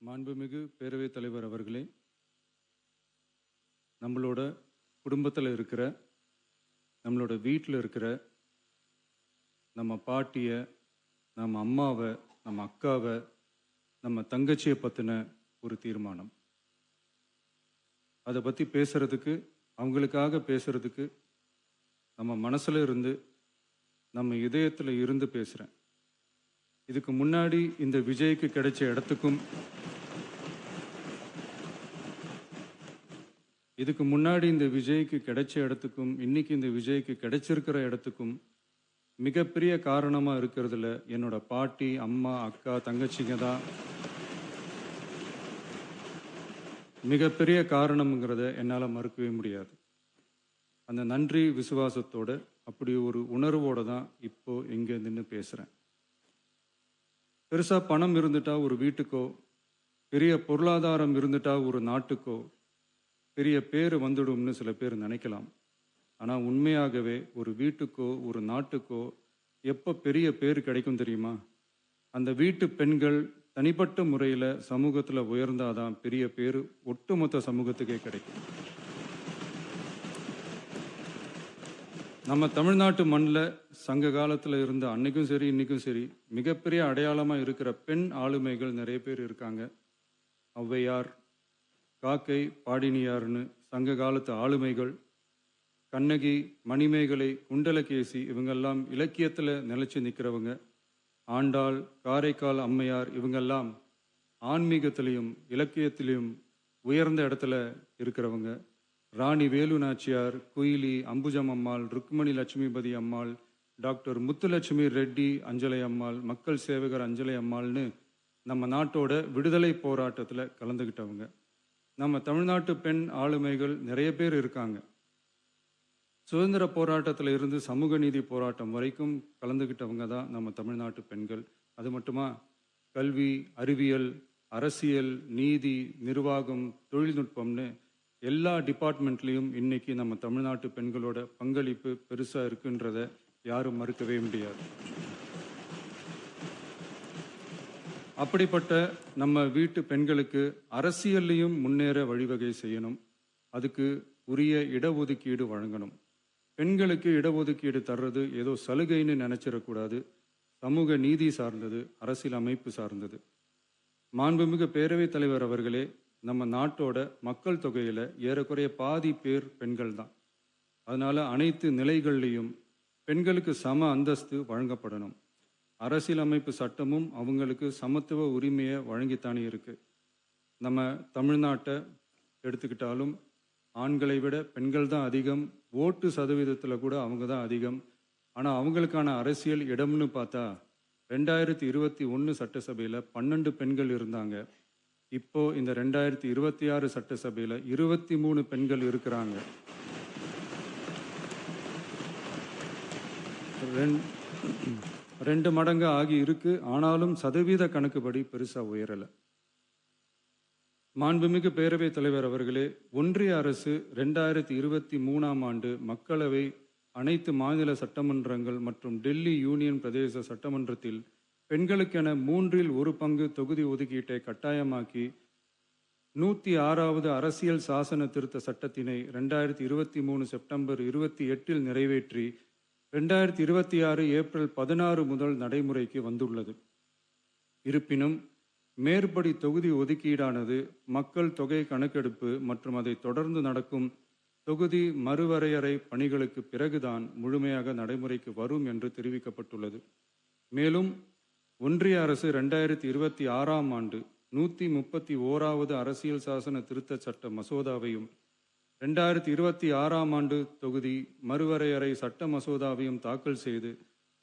மாண்புமிகு பேரவைத் தலைவர் அவர்களே, நம்மளோட குடும்பத்தில் இருக்கிற, நம்மளோட வீட்டில் இருக்கிற நம்ம பாட்டியை, நம்ம அம்மாவை, நம்ம அக்காவை, நம்ம தங்கச்சியை பற்றின ஒரு தீர்மானம். அதை பற்றி பேசுறதுக்கு, அவங்களுக்காக பேசுறதுக்கு நம்ம மனசில் இருந்து, நம்ம இதயத்தில் இருந்து பேசுகிறேன். இதுக்கு முன்னாடி இந்த விஜய்க்கு கிடைச்ச இடத்துக்கும் இன்னைக்கு இந்த விஜய்க்கு கிடைச்சிருக்கிற இடத்துக்கும் மிகப்பெரிய காரணமாக இருக்கிறதுல என்னோட பாட்டி, அம்மா, அக்கா, தங்கச்சிங்க தான் மிகப்பெரிய காரணம்ங்கிறத என்னால் மறுக்கவே முடியாது. அந்த நன்றி விசுவாசத்தோட, அப்படி ஒரு உணர்வோட தான் இப்போ இங்கே நின்று பேசுகிறேன். பெருசாக பணம் இருந்துட்டா ஒரு வீட்டுக்கோ, பெரிய பொருளாதாரம் இருந்துட்டா ஒரு நாட்டுக்கோ பெரிய பேர் வந்துடும்னு சில பேர் நினைக்கலாம். ஆனால் உண்மையாகவே ஒரு வீட்டுக்கோ ஒரு நாட்டுக்கோ எப்போ பெரிய பேர் கிடைக்கும் தெரியுமா? அந்த வீட்டு பெண்கள் தனிப்பட்ட முறையில் சமூகத்தில் உயர்ந்தாதான் பெரிய பேர் ஒட்டுமொத்த சமூகத்துக்கே கிடைக்கும். நம்ம தமிழ்நாட்டு மண்ணில் சங்க காலத்தில் இருந்த அன்னைக்கும் சரி இன்னைக்கும் சரி மிகப்பெரிய அடையாளமாக இருக்கிற பெண் ஆளுமைகள் நிறைய பேர் இருக்காங்க. ஔவையார், காக்கை, பாடினியார்னு சங்க காலத்து ஆளுமைகள், கண்ணகி, மணிமேகலை, குண்டலகேசி, இவங்கெல்லாம் இலக்கியத்தில் நிலைச்சு நிற்கிறவங்க. ஆண்டாள், காரைக்கால் அம்மையார், இவங்கெல்லாம் ஆன்மீகத்திலையும் இலக்கியத்திலையும் உயர்ந்த இடத்துல இருக்கிறவங்க. ராணி வேலு நாச்சியார், குயிலி, அம்புஜம் அம்மாள், ருக்மணி லட்சுமிபதி அம்மாள், டாக்டர் முத்துலட்சுமி ரெட்டி அஞ்சலை அம்மாள், மக்கள் சேவகர் அஞ்சலை அம்மாள்னு நம்ம நாட்டோட விடுதலை போராட்டத்தில் கலந்துக்கிட்டவங்க. நம்ம தமிழ்நாட்டு பெண் ஆளுமைகள் நிறைய பேர் இருக்காங்க. சுதந்திர போராட்டத்தில் இருந்து சமூக நீதி போராட்டம் வரைக்கும் கலந்துக்கிட்டவங்க தான் நம்ம தமிழ்நாட்டு பெண்கள். அது மட்டுமா, கல்வி, அறிவியல், அரசியல், நீதி, நிர்வாகம், தொழில்நுட்பம்னு எல்லா டிபார்ட்மெண்ட்லேயும் இன்னைக்கு நம்ம தமிழ்நாட்டு பெண்களோட பங்களிப்பு பெருசாக இருக்குன்றத யாரும் மறுக்கவே முடியாது. அப்படிப்பட்ட நம்ம வீட்டு பெண்களுக்கு அரசியல்லையும் முன்னேற வழிவகை செய்யணும். அதுக்கு உரிய இடஒதுக்கீடு வழங்கணும். பெண்களுக்கு இடஒதுக்கீடு தர்றது ஏதோ சலுகைன்னு நினைச்சிடக்கூடாது. சமூக நீதி சார்ந்தது, அரசியல் அமைப்பு சார்ந்தது. மாண்புமிகு பேரவைத் தலைவர் அவர்களே, நம்ம நாட்டோட மக்கள் தொகையில் ஏறக்குறைய பாதி பேர் பெண்கள் தான். அதனால அனைத்து நிலைகள்லையும் பெண்களுக்கு சம அந்தஸ்து வழங்கப்படணும். அரசியலமைப்பு சட்டமும் அவங்களுக்கு சமத்துவ உரிமையை வழங்கித்தானே இருக்கு. நம்ம தமிழ்நாட்டை எடுத்துக்கிட்டாலும் ஆண்களை விட பெண்கள் தான் அதிகம். ஓட்டு சதவீதத்தில் கூட அவங்க தான் அதிகம். ஆனால் அவங்களுக்கான அரசியல் இடம்னு பார்த்தா 2021 சட்டசபையில் 12 பெண்கள் இருந்தாங்க. இப்போ இந்த 2026 சட்டசபையில் 23 பெண்கள் இருக்கிறாங்க. ரெண்டு மடங்கு ஆகி இருக்கு. ஆனாலும் சதவீத கணக்குப்படி பெருசா உயரல. மாண்புமிகு பேரவைத் தலைவர் அவர்களே, ஒன்றிய அரசு 2023ஆம் ஆண்டு மக்களவை, அனைத்து மாநில சட்டமன்றங்கள் மற்றும் டெல்லி யூனியன் பிரதேச சட்டமன்றத்தில் பெண்களுக்கென 1/3 பங்கு தொகுதி ஒதுக்கீட்டை கட்டாயமாக்கி 106வது அரசியல் சாசன திருத்த சட்டத்தினை 2023 செப்டம்பர் 28 நிறைவேற்றி 2026 ஏப்ரல் 16 முதல் நடைமுறைக்கு வந்துள்ளது. இருப்பினும் மேற்படி தொகுதி ஒதுக்கீடானது மக்கள் தொகை கணக்கெடுப்பு மற்றும் அதை தொடர்ந்து நடக்கும் தொகுதி மறுவரையறை பணிகளுக்கு பிறகுதான் முழுமையாக நடைமுறைக்கு வரும் என்று தெரிவிக்கப்பட்டுள்ளது. மேலும் ஒன்றிய அரசு 2026ஆம் ஆண்டு 131வது அரசியல் சாசன திருத்த சட்ட மசோதாவையும் 2026ஆம் ஆண்டு தொகுதி மறுவரையறை சட்ட மசோதாவையும் தாக்கல் செய்து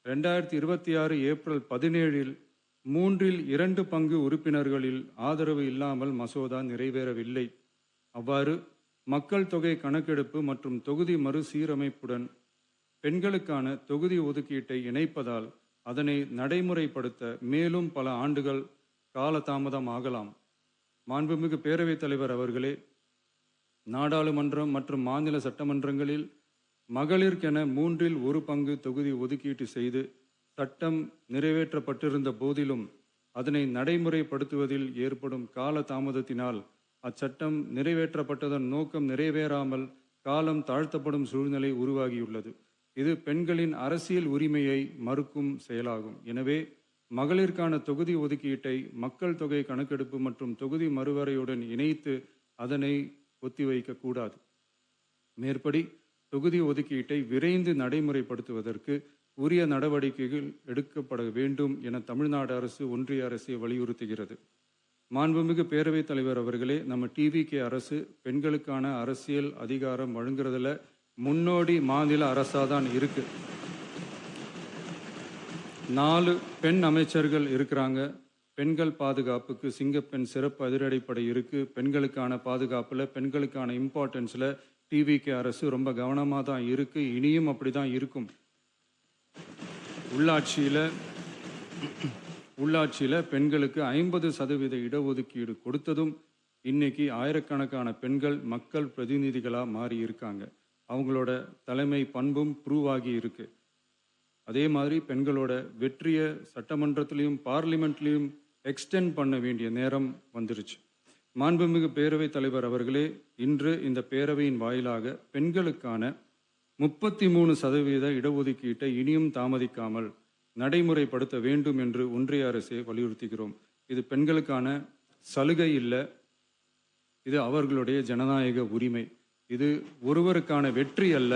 2026 ஏப்ரல் 17 2/3 பங்கு உறுப்பினர்களில் ஆதரவு இல்லாமல் மசோதா நிறைவேறவில்லை. அவ்வாறு மக்கள் தொகை கணக்கெடுப்பு மற்றும் தொகுதி மறுசீரமைப்புடன் பெண்களுக்கான தொகுதி ஒதுக்கீட்டை இணைப்பதால் அதனை நடைமுறைப்படுத்த மேலும் பல ஆண்டுகள் காலதாமதம் ஆகலாம். மாண்புமிகு பேரவைத் தலைவர் அவர்களே, நாடாளுமன்றம் மற்றும் மாநில சட்டமன்றங்களில் மகளிருக்கென 1/3 பங்கு தொகுதி ஒதுக்கீட்டு செய்து சட்டம் நிறைவேற்றப்பட்டிருந்த போதிலும் அதனை நடைமுறைப்படுத்துவதில் ஏற்படும் கால தாமதத்தினால் அச்சட்டம் நிறைவேற்றப்பட்டதன் நோக்கம் நிறைவேறாமல் காலம் தாழ்த்தப்படும் சூழ்நிலை உருவாகியுள்ளது. இது பெண்களின் அரசியல் உரிமையை மறுக்கும் செயலாகும். எனவே மகளிருக்கான தொகுதி ஒதுக்கீட்டை மக்கள் தொகை கணக்கெடுப்பு மற்றும் தொகுதி மறுவரையுடன் இணைத்து அதனை ஒத்திவைக்க கூடாது. மேற்படி தொகுதி ஒதுக்கீட்டை விரைந்து நடைமுறைப்படுத்துவதற்கு உரிய நடவடிக்கைகள் எடுக்கப்பட வேண்டும் என தமிழ்நாடு அரசு ஒன்றிய அரசை வலியுறுத்துகிறது. மாண்புமிகு பேரவைத் தலைவர் அவர்களே, நம்ம டிவிகே அரசு பெண்களுக்கான அரசியல் அதிகாரம் வழங்குறதுல முன்னோடி மாநில அரசாதான் இருக்கு. 4 பெண் அமைச்சர்கள் இருக்கிறாங்க. பெண்கள் பாதுகாப்புக்கு சிங்கப்பெண் சிறப்பு அதிரடிப்படை இருக்கு. பெண்களுக்கான பாதுகாப்புல, பெண்களுக்கான இம்பார்ட்டன்ஸ்ல டிவிகே அரசு ரொம்ப கவனமாக தான் இருக்கு. இனியும் அப்படிதான் இருக்கும். உள்ளாட்சியில பெண்களுக்கு 50% இடஒதுக்கீடு கொடுத்ததும் இன்னைக்கு ஆயிரக்கணக்கான பெண்கள் மக்கள் பிரதிநிதிகளா மாறி இருக்காங்க. அவங்களோட தலைமை பண்பும் ப்ரூவ் ஆகி இருக்கு. அதே மாதிரி பெண்களோட வெற்றியை சட்டமன்றத்திலையும் பார்லிமெண்ட்லையும் எக்ஸ்டெண்ட் பண்ண வேண்டிய நேரம் வந்துருச்சு. மாண்புமிகு பேரவைத் தலைவர் அவர்களே, இன்று இந்த பேரவையின் வாயிலாக பெண்களுக்கான 33% இடஒதுக்கீட்டை இனியும் தாமதிக்காமல் நடைமுறைப்படுத்த வேண்டும் என்று ஒன்றிய அரசை வலியுறுத்துகிறோம். இது பெண்களுக்கான சலுகை இல்லை, இது அவர்களுடைய ஜனநாயக உரிமை. இது ஒருவருக்கான வெற்றி அல்ல,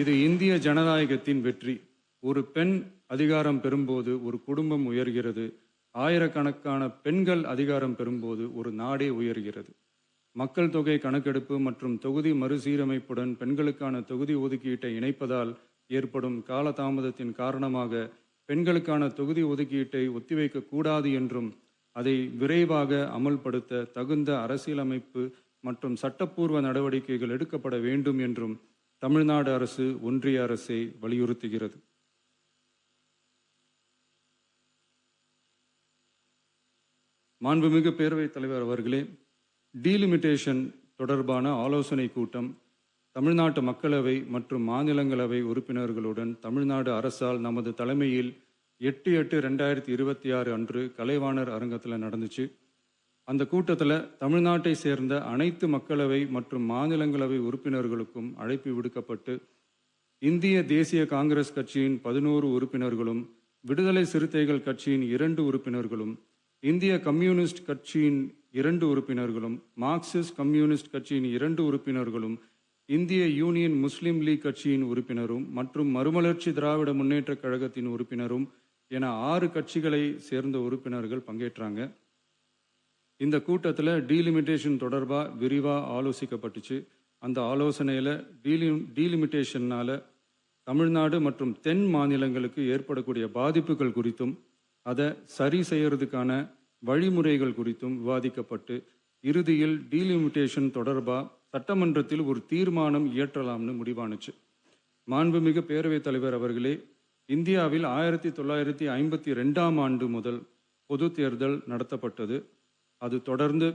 இது இந்திய ஜனநாயகத்தின் வெற்றி. ஒரு பெண் அதிகாரம் பெறும்போது ஒரு குடும்பம் உயர்கிறது. ஆயிரக்கணக்கான பெண்கள் அதிகாரம் பெறும்போது ஒரு நாடே உயர்கிறது. மக்கள் தொகை கணக்கெடுப்பு மற்றும் தொகுதி மறுசீரமைப்புடன் பெண்களுக்கான தொகுதி ஒதுக்கீட்டை இணைப்பதால் ஏற்படும் காலதாமதத்தின் காரணமாக பெண்களுக்கான தொகுதி ஒதுக்கீட்டை ஒத்திவைக்க கூடாது என்றும் அதை விரைவாக அமல்படுத்த தகுந்த அரசியலமைப்பு மற்றும் சட்டப்பூர்வ நடவடிக்கைகள் எடுக்கப்பட வேண்டும் என்றும் தமிழ்நாடு அரசு ஒன்றிய அரசை வலியுறுத்துகிறது. மாண்புமிகு பேரவைத் தலைவர் அவர்களே, டீலிமிட்டேஷன் தொடர்பான ஆலோசனை கூட்டம் தமிழ்நாட்டு மக்களவை மற்றும் மாநிலங்களவை உறுப்பினர்களுடன் தமிழ்நாடு அரசால் நமது தலைமையில் 8/8/2026 அன்று கலைவாணர் அரங்கத்தில் நடந்துச்சு. அந்த கூட்டத்தில் தமிழ்நாட்டை சேர்ந்த அனைத்து மக்களவை மற்றும் மாநிலங்களவை உறுப்பினர்களுக்கும் அழைப்பு விடுக்கப்பட்டு இந்திய தேசிய காங்கிரஸ் கட்சியின் 11 உறுப்பினர்களும், விடுதலை சிறுத்தைகள் கட்சியின் 2 உறுப்பினர்களும், இந்திய கம்யூனிஸ்ட் கட்சியின் 2 உறுப்பினர்களும், மார்க்சிஸ்ட் கம்யூனிஸ்ட் கட்சியின் 2 உறுப்பினர்களும், இந்திய யூனியன் முஸ்லீம் லீக் கட்சியின் உறுப்பினரும் மற்றும் மறுமலர்ச்சி திராவிட முன்னேற்ற கழகத்தின் உறுப்பினரும் என 6 கட்சிகளை சேர்ந்த உறுப்பினர்கள் பங்கேற்றாங்க. இந்த கூட்டத்தில் டீலிமிட்டேஷன் தொடர்பாக விரிவாக ஆலோசிக்கப்பட்டுச்சு. அந்த ஆலோசனையில் டீலிமிட்டேஷன்னால தமிழ்நாடு மற்றும் தென் மாநிலங்களுக்கு ஏற்படக்கூடிய பாதிப்புகள் குறித்தும் அதை சரி செய்யறதுக்கான வழிமுறைகள் குறித்தும் விவாதிக்கப்பட்டு இறுதியில் டீலிமிட்டேஷன் தொடர்பாக சட்டமன்றத்தில் ஒரு தீர்மானம் இயற்றலாம்னு முடிவானுச்சு. மாண்புமிகு பேரவைத் தலைவர் அவர்களே, இந்தியாவில் 1952ஆம் ஆண்டு முதல் பொது தேர்தல் நடத்தப்பட்டது. அது தொடர்ந்து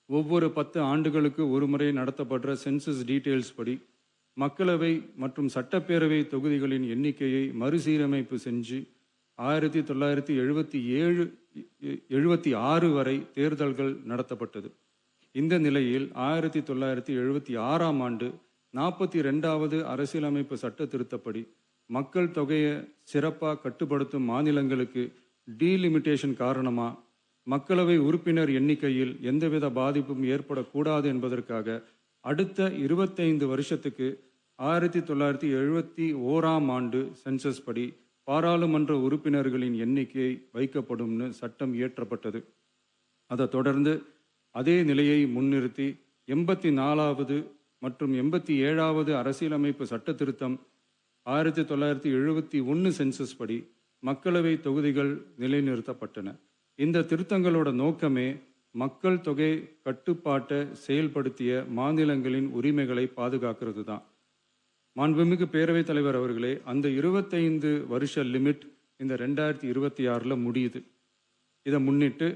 ஒவ்வொரு 10 ஆண்டுகளுக்கு ஒரு முறை நடத்தப்படுற சென்சஸ் டீட்டெயில்ஸ் படி மக்களவை மற்றும் சட்டப்பேரவை தொகுதிகளின் எண்ணிக்கையை மறுசீரமைப்பு செஞ்சு 1976 வரை தேர்தல்கள் நடத்தப்பட்டது. இந்த நிலையில் 1976ஆம் ஆண்டு 42வது அரசியலமைப்பு சட்ட திருத்தப்படி மக்கள் தொகையை சிறப்பாக கட்டுப்படுத்தும் மாநிலங்களுக்கு டீலிமிட்டேஷன் காரணமா மக்களவை உறுப்பினர் எண்ணிக்கையில் எந்தவித பாதிப்பும் ஏற்படக்கூடாது என்பதற்காக அடுத்த 25 வருஷத்துக்கு 1971ஆம் ஆண்டு சென்சஸ் படி பாராளுமன்ற உறுப்பினர்களின் எண்ணிக்கை வைக்கப்படும்னு சட்டம் இயற்றப்பட்டது. அதை தொடர்ந்து அதே நிலையை முன்னிறுத்தி 84வது மற்றும் 87வது அரசியலமைப்பு சட்ட திருத்தம் 1971 சென்சஸ் படி மக்களவை தொகுதிகள் நிலைநிறுத்தப்பட்டன. இந்த திருத்தங்களோட நோக்கமே மக்கள் தொகை கட்டுப்பாட்டை செயல்படுத்திய மாநிலங்களின் உரிமைகளை பாதுகாக்கிறது தான். மாண்புமிகு பேரவைத் தலைவர் அவர்களே, அந்த 25 வருஷ லிமிட் இந்த 2026 முடியுது. இதை முன்னிட்டு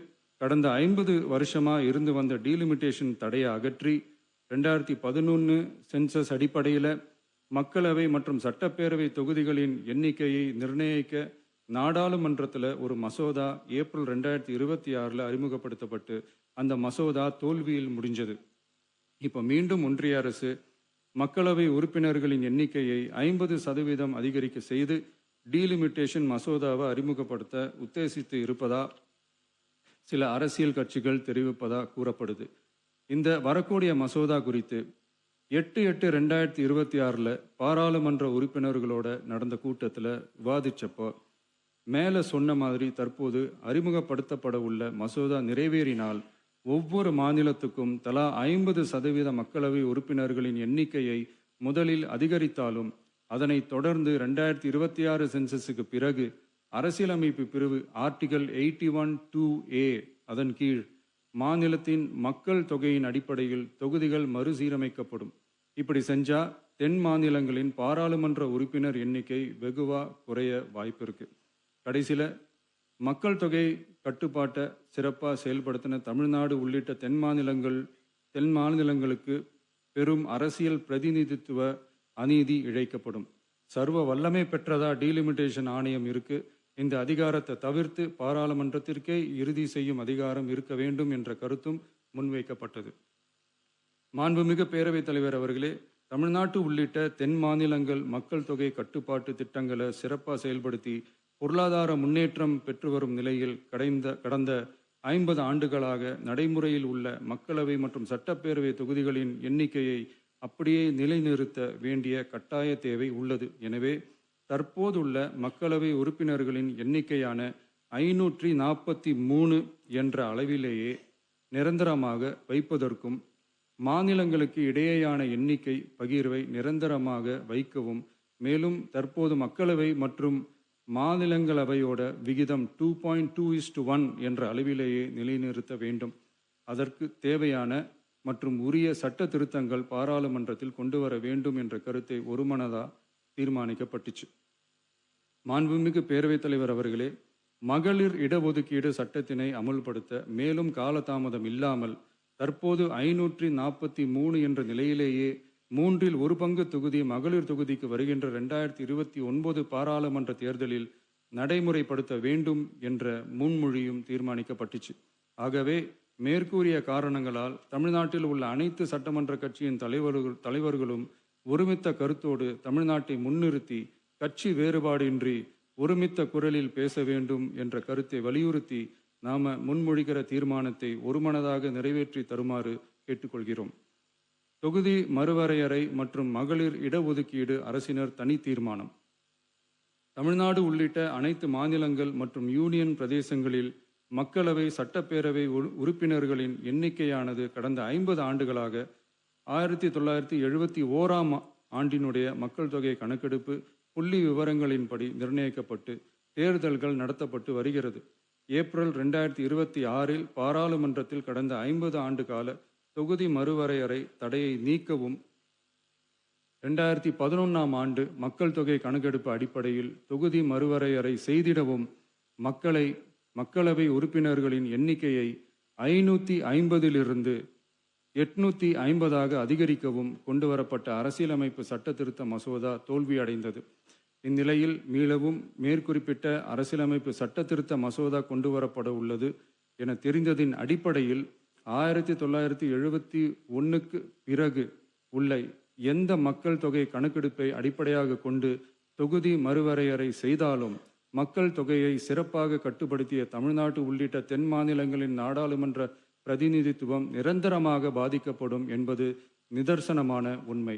கடந்த 50 வருஷமாக இருந்து வந்த டீலிமிட்டேஷன் தடையை அகற்றி 2011 சென்சஸ் அடிப்படையில் மக்களவை மற்றும் சட்டப்பேரவை தொகுதிகளின் எண்ணிக்கையை நிர்ணயிக்க நாடாளுமன்றத்தில் ஒரு மசோதா ஏப்ரல் 2026 அறிமுகப்படுத்தப்பட்டு அந்த மசோதா தோல்வியில் முடிஞ்சது. இப்போ மீண்டும் ஒன்றிய அரசு மக்களவை உறுப்பினர்களின் எண்ணிக்கையை 50% அதிகரிக்க செய்து டீலிமிட்டேஷன் மசோதாவை அறிமுகப்படுத்த உத்தேசித்து இருப்பதா சில அரசியல் கட்சிகள் தெரிவிப்பதா கூறப்படுது. இந்த வரக்கூடிய மசோதா குறித்து 8/8/2026 பாராளுமன்ற உறுப்பினர்களோட நடந்த கூட்டத்தில் விவாதிச்சப்போ மேலே சொன்ன மாதிரி தற்போது அறிமுகப்படுத்தப்பட உள்ள மசோதா நிறைவேறினால் ஒவ்வொரு மாநிலத்துக்கும் தலா 50% மக்களவை உறுப்பினர்களின் எண்ணிக்கையை முதலில் அதிகரித்தாலும் அதனைத் தொடர்ந்து 2026 சென்சஸுக்கு பிறகு அரசியலமைப்பு பிரிவு ஆர்டிகல் 81(2)A அதன் கீழ் மாநிலத்தின் மக்கள் தொகையின் அடிப்படையில் தொகுதிகள் மறுசீரமைக்கப்படும். இப்படி செஞ்சா தென் மாநிலங்களின் பாராளுமன்ற உறுப்பினர் எண்ணிக்கை வெகுவா குறைய வாய்ப்பு இருக்கு. கடைசியில் மக்கள் தொகை கட்டுப்பாட்டை சிறப்பாக செயல்படுத்தின தமிழ்நாடு உள்ளிட்ட தென் மாநிலங்களுக்கு பெரும் அரசியல் பிரதிநிதித்துவ அநீதி இழைக்கப்படும். சர்வ வல்லமை பெற்றதா டீலிமிட்டேஷன் ஆணையம் இருக்கு. இந்த அதிகாரத்தை தவிர்த்து பாராளுமன்றத்திற்கே இறுதி செய்யும் அதிகாரம் இருக்க வேண்டும் என்ற கருத்தும் முன்வைக்கப்பட்டது. மாண்புமிகு பேரவைத் தலைவர் அவர்களே, தமிழ்நாட்டு உள்ளிட்ட தென் மாநிலங்கள் மக்கள் தொகை கட்டுப்பாட்டு திட்டங்களை சிறப்பாக செயல்படுத்தி பொருளாதார முன்னேற்றம் பெற்று வரும் நிலையில் கடந்த 50 ஆண்டுகளாக நடைமுறையில் உள்ள மக்களவை மற்றும் சட்டப்பேரவை தொகுதிகளின் எண்ணிக்கையை அப்படியே நிலைநிறுத்த வேண்டிய கட்டாய தேவை உள்ளது. எனவே தற்போதுள்ள மக்களவை உறுப்பினர்களின் எண்ணிக்கையான 543 என்ற அளவிலேயே நிரந்தரமாக வைப்பதற்கும் மாநிலங்களுக்கு இடையேயான எண்ணிக்கை பகிர்வை நிரந்தரமாக வைக்கவும், மேலும் தற்போது மக்களவை மற்றும் மாநிலங்களவையோட விகிதம் 2.2:1 என்ற அளவிலேயே நிலைநிறுத்த வேண்டும். அதற்கு தேவையான மற்றும் உரிய சட்ட திருத்தங்கள் பாராளுமன்றத்தில் கொண்டு வர வேண்டும் என்ற கருத்தை ஒருமனதாக தீர்மானிக்கப்பட்டுச்சு. மாண்புமிகு பேரவைத் தலைவர் அவர்களே, மகளிர் இடஒதுக்கீடு சட்டத்தினை அமுல்படுத்த மேலும் காலதாமதம் இல்லாமல் தற்போது 543 என்ற நிலையிலேயே 1/3 தொகுதி மகளிர் தொகுதிக்கு வருகின்ற 2029 பாராளுமன்ற தேர்தலில் நடைமுறைப்படுத்த வேண்டும் என்ற முன்மொழியும் தீர்மானிக்கப்பட்டுச்சு. ஆகவே மேற்கூறிய காரணங்களால் தமிழ்நாட்டில் உள்ள அனைத்து சட்டமன்ற கட்சியின் தலைவர்களும் ஒருமித்த கருத்தோடு தமிழ்நாட்டை முன்னிறுத்தி கட்சி வேறுபாடின்றி ஒருமித்த குரலில் பேச வேண்டும் என்ற கருத்தை வலியுறுத்தி நாம முன்மொழிகிற தீர்மானத்தை ஒருமனதாக நிறைவேற்றி தருமாறு கேட்டுக்கொள்கிறோம். தொகுதி மறுவரையறை மற்றும் மகளிர் இடஒதுக்கீடு அரசினர் தனி தீர்மானம். தமிழ்நாடு உள்ளிட்ட அனைத்து மாநிலங்கள் மற்றும் யூனியன் பிரதேசங்களில் மக்களவை சட்டப்பேரவை உறுப்பினர்களின் எண்ணிக்கையானது கடந்த 50 ஆண்டுகளாக 1971ஆம் ஆண்டினுடைய மக்கள் தொகை கணக்கெடுப்பு புள்ளி விவரங்களின்படி நிர்ணயிக்கப்பட்டு தேர்தல்கள் நடத்தப்பட்டு வருகிறது. ஏப்ரல் 2026 பாராளுமன்றத்தில் கடந்த 50 ஆண்டு கால தொகுதி மறுவரையறை தடையை நீக்கவும் 2011ஆம் ஆண்டு மக்கள் தொகை கணக்கெடுப்பு அடிப்படையில் தொகுதி மறுவரையறை செய்திடவும் மக்களவை உறுப்பினர்களின் எண்ணிக்கையை 550 850 அதிகரிக்கவும் கொண்டுவரப்பட்ட அரசியலமைப்பு சட்ட திருத்த மசோதா தோல்வியடைந்தது. இந்நிலையில் மீளவும் மேற்குறிப்பிட்ட அரசியலமைப்பு சட்ட திருத்த மசோதா கொண்டுவரப்பட உள்ளது என தெரிந்ததின் அடிப்படையில் 1971க்கு பிறகு உள்ள எந்த மக்கள் தொகை கணக்கெடுப்பை அடிப்படையாக கொண்டு தொகுதி மறுவரையறை செய்தாலும் மக்கள் தொகையை சிறப்பாக கட்டுப்படுத்திய தமிழ்நாடு உள்ளிட்ட தென் மாநிலங்களின் நாடாளுமன்ற பிரதிநிதித்துவம் நிரந்தரமாக பாதிக்கப்படும் என்பது நிதர்சனமான உண்மை.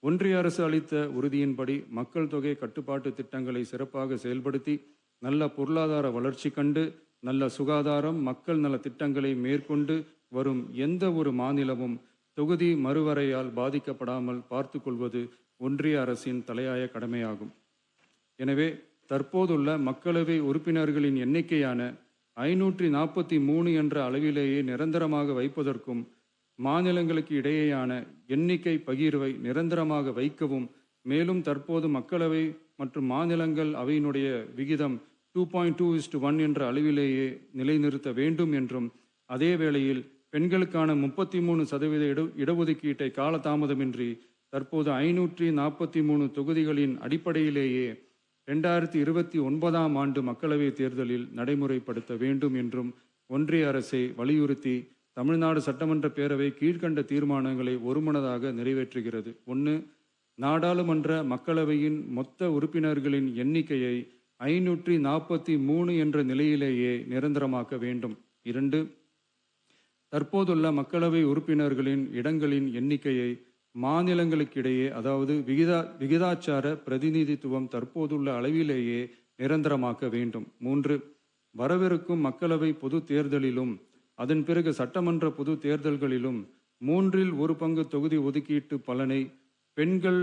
ஒன்றிய அரசு அளித்த உறுதியின்படி மக்கள் தொகை கட்டுப்பாட்டு திட்டங்களை சிறப்பாக செயல்படுத்தி நல்ல பொருளாதார வளர்ச்சி கண்டு நல்ல சுகாதாரம் மக்கள் நல திட்டங்களை மேற்கொண்டு வரும் எந்த ஒரு மாநிலமும் தொகுதி மறுவரையால் பாதிக்கப்படாமல் பார்த்து கொள்வது ஒன்றிய அரசின் தலையாய கடமையாகும். எனவே தற்போதுள்ள மக்களவை உறுப்பினர்களின் எண்ணிக்கையான 543 என்ற அளவிலேயே நிரந்தரமாக வைப்பதற்கும் மாநிலங்களுக்கு இடையேயான எண்ணிக்கை பகிர்வை நிரந்தரமாக வைக்கவும், மேலும் தற்போது மக்களவை மற்றும் மாநிலங்கள் அவையினுடைய விகிதம் 2.2:1 என்ற அளவிலேயே நிலைநிறுத்த வேண்டும் என்றும், அதே வேளையில் பெண்களுக்கான 33% இடஒதுக்கீட்டை காலதாமதமின்றி தற்போது 543 தொகுதிகளின் அடிப்படையிலேயே 2029ஆம் ஆண்டு மக்களவைத் தேர்தலில் நடைமுறைப்படுத்த வேண்டும் என்றும் ஒன்றிய அரசை வலியுறுத்தி தமிழ்நாடு சட்டமன்ற பேரவை கீழ்க்கண்ட தீர்மானங்களை ஒருமனதாக நிறைவேற்றுகிறது. 1. நாடாளுமன்ற மக்களவையின் மொத்த உறுப்பினர்களின் எண்ணிக்கையை 543 என்ற நிலையிலேயே நிரந்தரமாக்க வேண்டும். 2. தற்போதுள்ள மக்களவை உறுப்பினர்களின் இடங்களின் எண்ணிக்கையை மாநிலங்களுக்கிடையே, அதாவது விகிதாச்சார பிரதிநிதித்துவம் தற்போதுள்ள அளவிலேயே நிரந்தரமாக்க வேண்டும். 3. வரவிருக்கும் மக்களவை பொது தேர்தலிலும் அதன் பிறகு சட்டமன்ற பொது தேர்தல்களிலும் 1/3 தொகுதி ஒதுக்கீட்டு பலனை பெண்கள்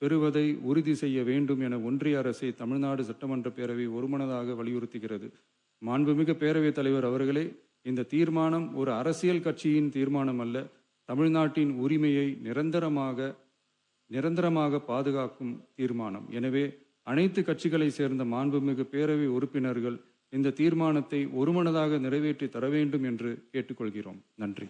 பெறுவதை உறுதி செய்ய வேண்டும் என ஒன்றிய அரசை தமிழ்நாடு சட்டமன்ற பேரவை ஒருமனதாக வலியுறுத்துகிறது. மாண்புமிகு பேரவைத் தலைவர் அவர்களே, இந்த தீர்மானம் ஒரு அரசியல் கட்சியின் தீர்மானம் அல்ல, தமிழ்நாட்டின் உரிமையை நிரந்தரமாக பாதுகாக்கும் தீர்மானம். எனவே அனைத்து கட்சிகளை சேர்ந்த மாண்புமிகு பேரவை உறுப்பினர்கள் இந்த தீர்மானத்தை ஒருமனதாக நிறைவேற்றி தர வேண்டும் என்று கேட்டுக்கொள்கிறோம். நன்றி.